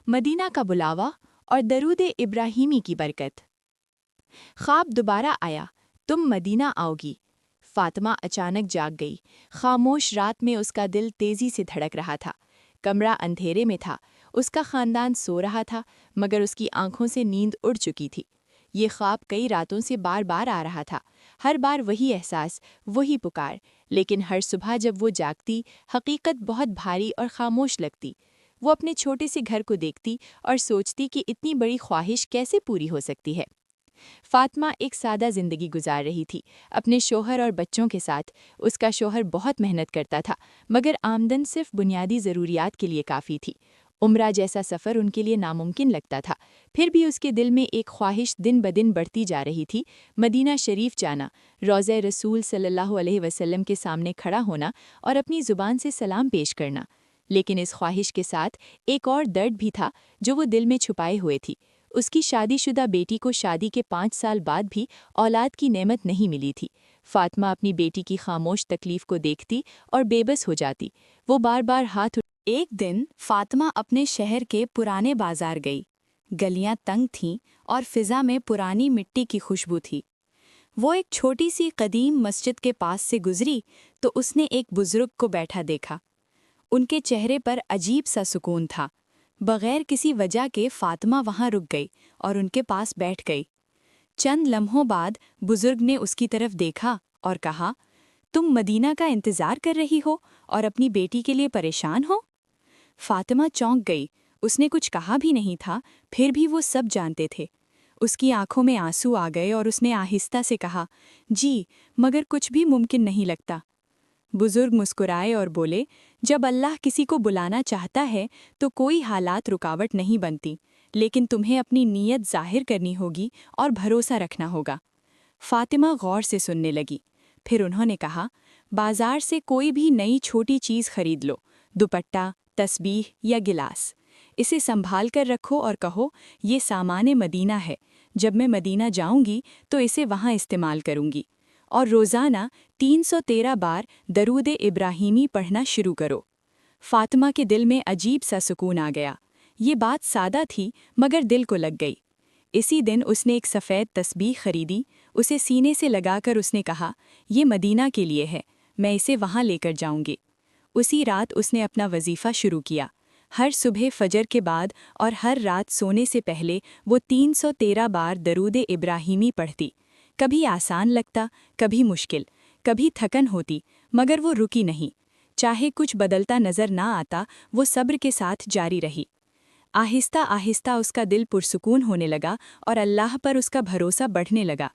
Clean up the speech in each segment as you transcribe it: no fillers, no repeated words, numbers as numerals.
Medina का बुलावा और दरूद इब्राहीमी की बरकत। ख्वाब दोबारा आया, तुम मदीना आओगी। फातिमा अचानक जाग गई। खामोश रात में उसका दिल तेजी से धड़क रहा था। कमरा अंधेरे में था, उसका खानदान सो रहा था, मगर उसकी आंखों से नींद उड़ चुकी थी। ये ख्वाब कई रातों से बार बार आ रहा था, हर बार वही एहसास, वही पुकार। लेकिन हर सुबह जब वो जागती, हकीकत बहुत भारी और खामोश लगती। वो अपने छोटे से घर को देखती और सोचती कि इतनी बड़ी ख्वाहिश कैसे पूरी हो सकती है। फातिमा एक सादा जिंदगी गुजार रही थी, अपने शोहर और बच्चों के साथ। उसका शोहर बहुत मेहनत करता था, मगर आमदन सिर्फ बुनियादी ज़रूरियात के लिए काफ़ी थी। उम्रा जैसा सफ़र उनके लिए नामुमकिन लगता था। फिर भी उसके दिल में एक ख्वाहिश दिन ब दिन बढ़ती जा रही थी, मदीना शरीफ जाना, रोज़े रसूल सल्लल्लाहु अलैहि वसल्लम के सामने खड़ा होना और अपनी ज़ुबान से सलाम पेश करना। लेकिन इस ख्वाहिश के साथ एक और दर्द भी था जो वो दिल में छुपाए हुए थी। उसकी शादीशुदा बेटी को शादी के 5 साल बाद भी औलाद की नेमत नहीं मिली थी। फातिमा अपनी बेटी की खामोश तकलीफ को देखती और बेबस हो जाती। वो बार बार एक दिन फातिमा अपने शहर के पुराने बाजार गई। गलियां तंग थीं और फिजा में पुरानी मिट्टी की खुशबू थी। वो एक छोटी सी कदीम मस्जिद के पास से गुजरी तो उसने एक बुजुर्ग को बैठा देखा। उनके चेहरे पर अजीब सा सुकून था। बगैर किसी वजह के फातिमा वहां रुक गई और उनके पास बैठ गई। चंद लम्हों बाद बुजुर्ग ने उसकी तरफ देखा और कहा, तुम मदीना का इंतज़ार कर रही हो और अपनी बेटी के लिए परेशान हो? फातिमा चौंक गई। उसने कुछ कहा भी नहीं था, फिर भी वो सब जानते थे। उसकी आंखों में आंसू आ गए और उसने आहिस्ता से कहा, जी, मगर कुछ भी मुमकिन नहीं लगता। बुजुर्ग मुस्कुराए और बोले, जब अल्लाह किसी को बुलाना चाहता है तो कोई हालात रुकावट नहीं बनती, लेकिन तुम्हें अपनी नीयत जाहिर करनी होगी और भरोसा रखना होगा। फातिमा गौर से सुनने लगी। फिर उन्होंने कहा, बाजार से कोई भी नई छोटी चीज़ खरीद लो, दुपट्टा, तस्बीह या गिलास। इसे संभाल कर रखो और कहो, ये सामान मदीना है, जब मैं मदीना जाऊंगी तो इसे वहाँ इस्तेमाल करूंगी। और रोज़ाना 313 बार दरूद इब्राहीमी पढ़ना शुरू करो। फातिमा के दिल में अजीब सा सुकून आ गया। ये बात सादा थी मगर दिल को लग गई। इसी दिन उसने एक सफ़ेद तस्बीह खरीदी। उसे सीने से लगाकर उसने कहा, ये मदीना के लिए है, मैं इसे वहाँ लेकर जाऊंगी। उसी रात उसने अपना वजीफ़ा शुरू किया। हर सुबह फजर के बाद और हर रात सोने से पहले वो 313 बार दरूद इब्राहीमी पढ़ती। कभी आसान लगता, कभी मुश्किल, कभी थकन होती, मगर वो रुकी नहीं। चाहे कुछ बदलता नजर ना आता, वो सब्र के साथ जारी रही। आहिस्ता आहिस्ता उसका दिल पुरसुकून होने लगा और अल्लाह पर उसका भरोसा बढ़ने लगा।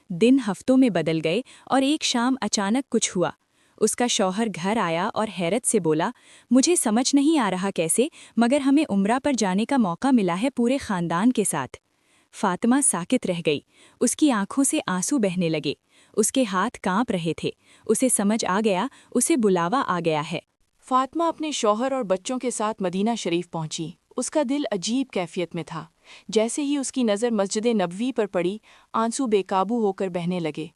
दिन हफ्तों में बदल गए और एक शाम अचानक कुछ हुआ। उसका शौहर घर आया और हैरत से बोला, मुझे समझ नहीं आ रहा कैसे, मगर हमें उम्रा पर जाने का मौका मिला है पूरे खानदान के साथ। फातिमा साकित रह गई। उसकी आंखों से आंसू बहने लगे, उसके हाथ कांप रहे थे। उसे समझ आ गया, उसे बुलावा आ गया है। फातिमा अपने शौहर और बच्चों के साथ मदीना शरीफ पहुंची। उसका दिल अजीब कैफियत में था। जैसे ही उसकी नज़र मस्जिद नबवी पर पड़ी, आंसू बेकाबू होकर बहने लगे।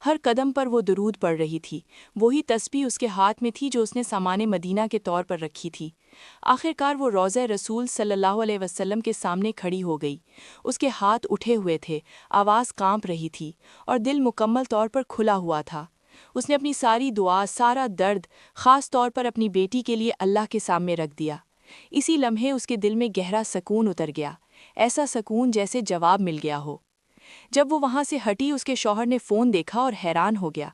हर कदम पर वो दुरूद पढ़ रही थी। वही तस्बीह उसके हाथ में थी जो उसने सामाने मदीना के तौर पर रखी थी। आखिरकार वो रोज़े रसूल सल्लल्लाहु अलैहि वसल्लम के सामने खड़ी हो गई। उसके हाथ उठे हुए थे, आवाज़ कांप रही थी और दिल मुकम्मल तौर पर खुला हुआ था। उसने अपनी सारी दुआ, सारा दर्द, ख़ास तौर पर अपनी बेटी के लिए अल्लाह के सामने रख दिया। इसी लम्हे उसके दिल में गहरा सकून उतर गया, ऐसा सकून जैसे जवाब मिल गया हो। जब वो वहाँ से हटी, उसके शौहर ने फ़ोन देखा और हैरान हो गया।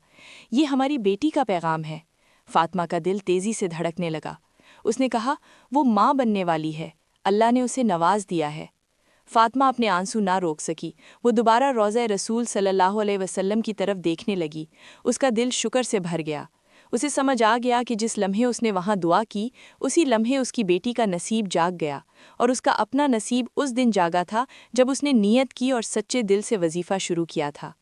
ये हमारी बेटी का पैगाम है। फातिमा का दिल तेज़ी से धड़कने लगा। उसने कहा, वो माँ बनने वाली है, अल्लाह ने उसे नवाज दिया है। फातिमा अपने आंसू ना रोक सकी। वो दोबारा रोज़े रसूल सल्लल्लाहु अलैहि वसल्लम की तरफ देखने लगी। उसका दिल शुक्र से भर गया। उसे समझ आ गया कि जिस लम्हे उसने वहाँ दुआ की, उसी लम्हे उसकी बेटी का नसीब जाग गया, और उसका अपना नसीब उस दिन जागा था जब उसने नीयत की और सच्चे दिल से वजीफ़ा शुरू किया था।